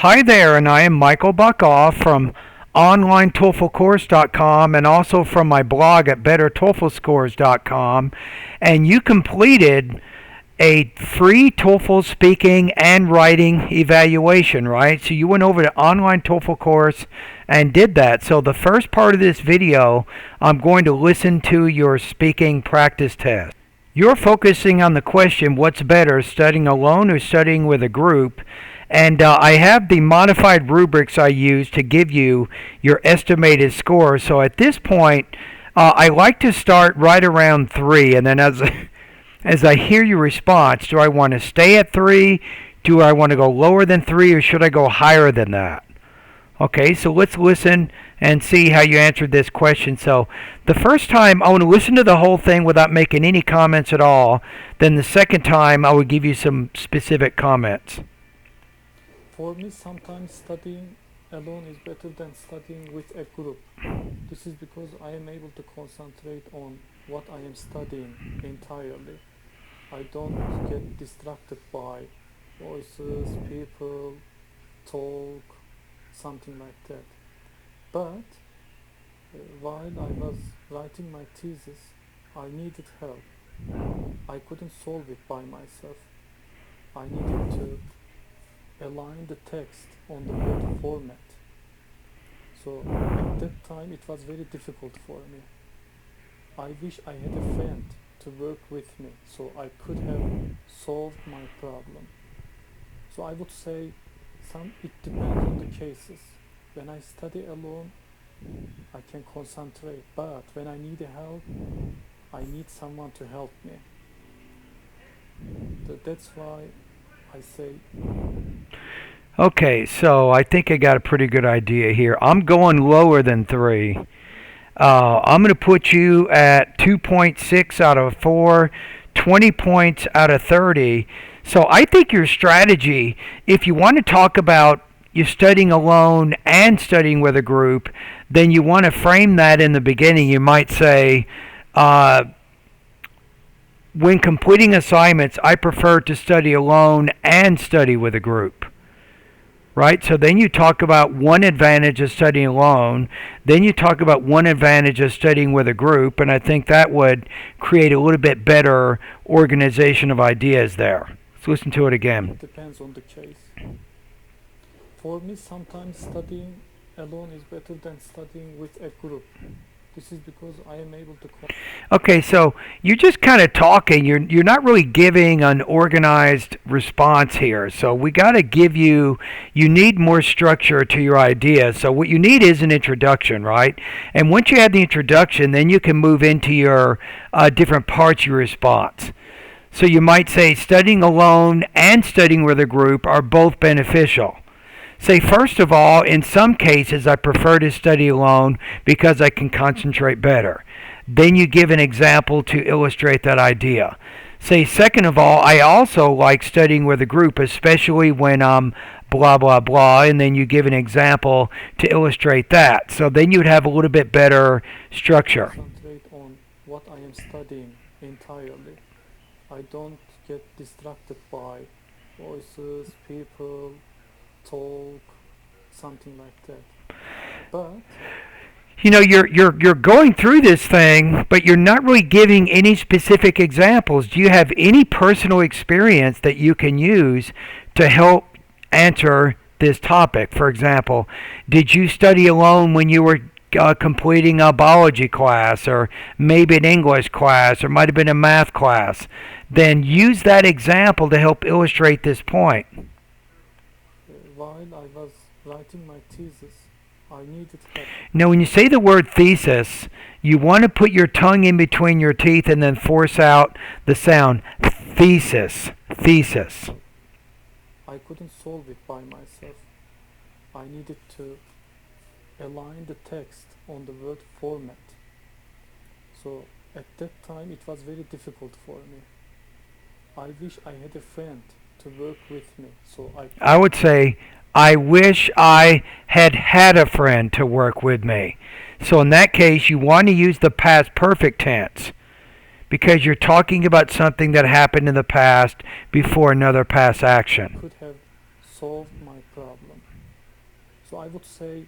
Hi there, and I am Michael Buckoff from OnlineTOEFLCourse.com and also from my blog at BetterTOEFLScores.com. And you completed a free TOEFL speaking and writing evaluation, right? So you went over to Online TOEFL Course and did that. So the first part of this video, I'm going to listen to your speaking practice test. You're focusing on the question, what's better, studying alone or studying with a group? And I have the modified rubrics I use to give you your estimated score. So at this point, I like to start right around 3. And then as I hear your response, do I want to stay at 3? Do I want to go lower than 3? Or should I go higher than that? Okay, so let's listen and see how you answered this question. So the first time, I want to listen to the whole thing without making any comments at all. Then the second time, I will give you some specific comments. For me, sometimes studying alone is better than studying with a group. This is because I am able to concentrate on what I am studying entirely. I don't get distracted by voices, people, talk, something like that. But while I was writing my thesis, I needed help. I couldn't solve it by myself. I needed to align the text on the Word format. So at that time it was very difficult for me. I wish I had a friend to work with me so I could have solved my problem. So I would say it depends on the cases. When I study alone, I can concentrate, but when I need help, I need someone to help me. That's why I say. Okay, so I think I got a pretty good idea here. I'm going lower than 3. I'm going to put you at 2.6 out of 4, 20 points out of 30. So I think your strategy, if you want to talk about you studying alone and studying with a group, then you want to frame that in the beginning. You might say, when completing assignments, I prefer to study alone and study with a group. Right? So then you talk about one advantage of studying alone, then you talk about one advantage of studying with a group, and I think that would create a little bit better organization of ideas there. Let's listen to it again. It depends on the case. For me, sometimes studying alone is better than studying with a group. This is because I am able to. Okay, so you're just kind of talking. You're not really giving an organized response here. So we got to give you need more structure to your idea. So what you need is an introduction, right? And once you have the introduction, then you can move into your different parts of your response. So you might say studying alone and studying with a group are both beneficial. Say, first of all, in some cases, I prefer to study alone because I can concentrate better. Then you give an example to illustrate that idea. Say, second of all, I also like studying with a group, especially when I'm blah, blah, blah, and then you give an example to illustrate that. So then you'd have a little bit better structure. Concentrate on what I am studying entirely. I don't get distracted by voices, people, talk, something like that. But you know, you're going through this thing, but you're not really giving any specific examples. Do you have any personal experience that you can use to help answer this topic? For example, did you study alone when you were completing a biology class, or maybe an English class, or might have been a math class? Then use that example to help illustrate this point. While I was writing my thesis, I needed help. Now, when you say the word thesis, you want to put your tongue in between your teeth and then force out the sound thesis. Thesis. I couldn't solve it by myself. I needed to align the text on the Word format. So at that time it was very difficult for me. I wish I had a friend to work with me. So I would say, I wish I had a friend to work with me. So in that case, you want to use the past perfect tense because you're talking about something that happened in the past before another past action. Could have solved my problem. So I would say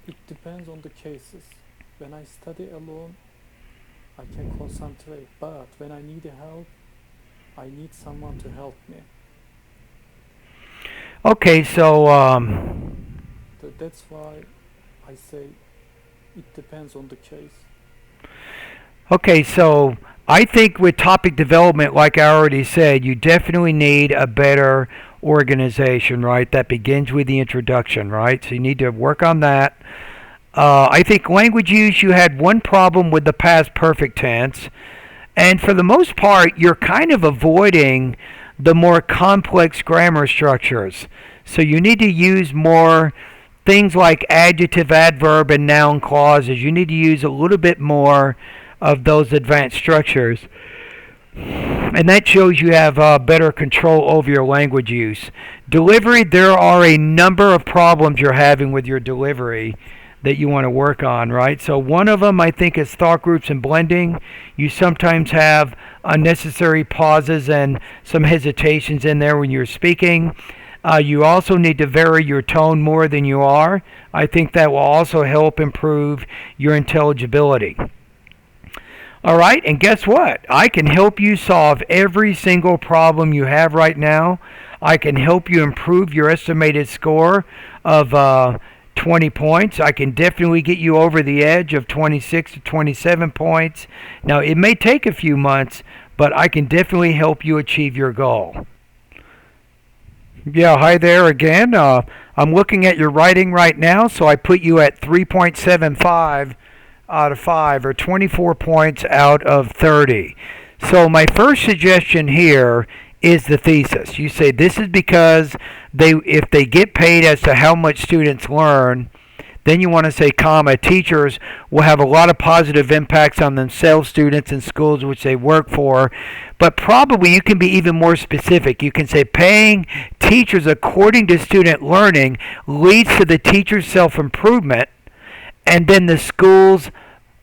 it depends on the cases. When I study alone, I can concentrate, but when I need help, I need someone to help me. Okay, so That's why I say it depends on the case. okay, so I think with topic development, like I already said, you definitely need a better organization, right? That begins with the introduction, right? So you need to work on that. I think language use, you had one problem with the past perfect tense. And for the most part, you're kind of avoiding the more complex grammar structures. So you need to use more things like adjective, adverb, and noun clauses. You need to use a little bit more of those advanced structures. And that shows you have better control over your language use. Delivery, there are a number of problems you're having with your delivery that you want to work on, right? So one of them, I think, is thought groups and blending. You sometimes have unnecessary pauses and some hesitations in there when you're speaking. You also need to vary your tone more than you are. I think that will also help improve your intelligibility. All right, and guess what? I can help you solve every single problem you have right now. I can help you improve your estimated score of 20 points. I can definitely get you over the edge of 26 to 27 points. Now, it may take a few months, but I can definitely help you achieve your goal. Yeah, hi there again. I'm looking at your writing right now, so I put you at 3.75 out of 5, or 24 points out of 30. So my first suggestion here is the thesis. You say this is because if they get paid as to how much students learn, then you want to say, comma, teachers will have a lot of positive impacts on themselves, students, and schools which they work for. But probably you can be even more specific. You can say paying teachers according to student learning leads to the teacher's self-improvement, and then the school's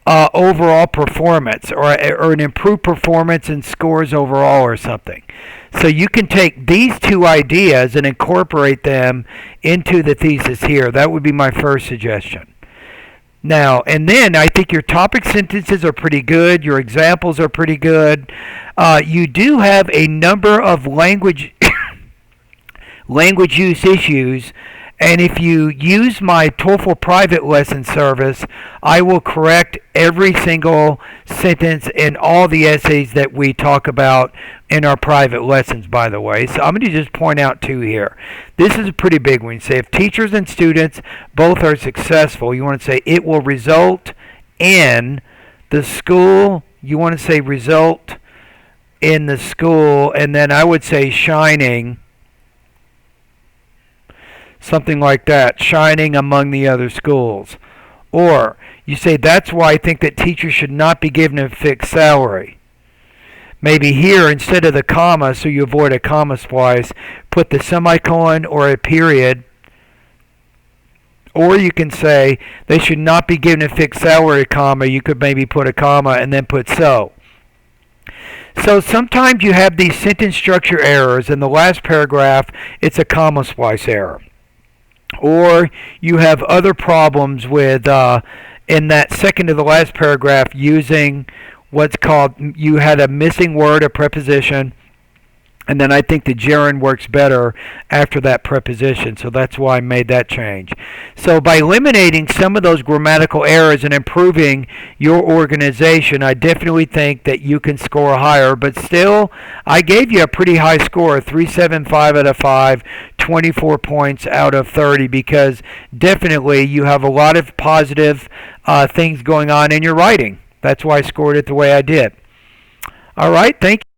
overall performance, or an improved performance and scores overall or something. So you can take these two ideas and incorporate them into the thesis here. That would be my first suggestion. Now, and then I think your topic sentences are pretty good. Your examples are pretty good. You do have a number of language use issues. And if you use my TOEFL private lesson service, I will correct every single sentence in all the essays that we talk about in our private lessons, by the way. So I'm going to just point out two here. This is a pretty big one. Say if teachers and students both are successful, you want to say it will result in the school. You want to say result in the school, and then I would say shining. Something like that, shining among the other schools. Or you say, that's why I think that teachers should not be given a fixed salary. Maybe here, instead of the comma, so you avoid a comma splice, put the semicolon or a period. Or you can say, they should not be given a fixed salary, comma. You could maybe put a comma and then put so. So sometimes you have these sentence structure errors. In the last paragraph, it's a comma splice error. Or you have other problems with, in that second to the last paragraph, using what's called, you had a missing word, a preposition, and then I think the gerund works better after that preposition, so that's why I made that change. So by eliminating some of those grammatical errors and improving your organization, I definitely think that you can score higher, but still, I gave you a pretty high score, 375 out of 5, 24 points out of 30, because definitely you have a lot of positive things going on in your writing. That's why I scored it the way I did. All right, thank you.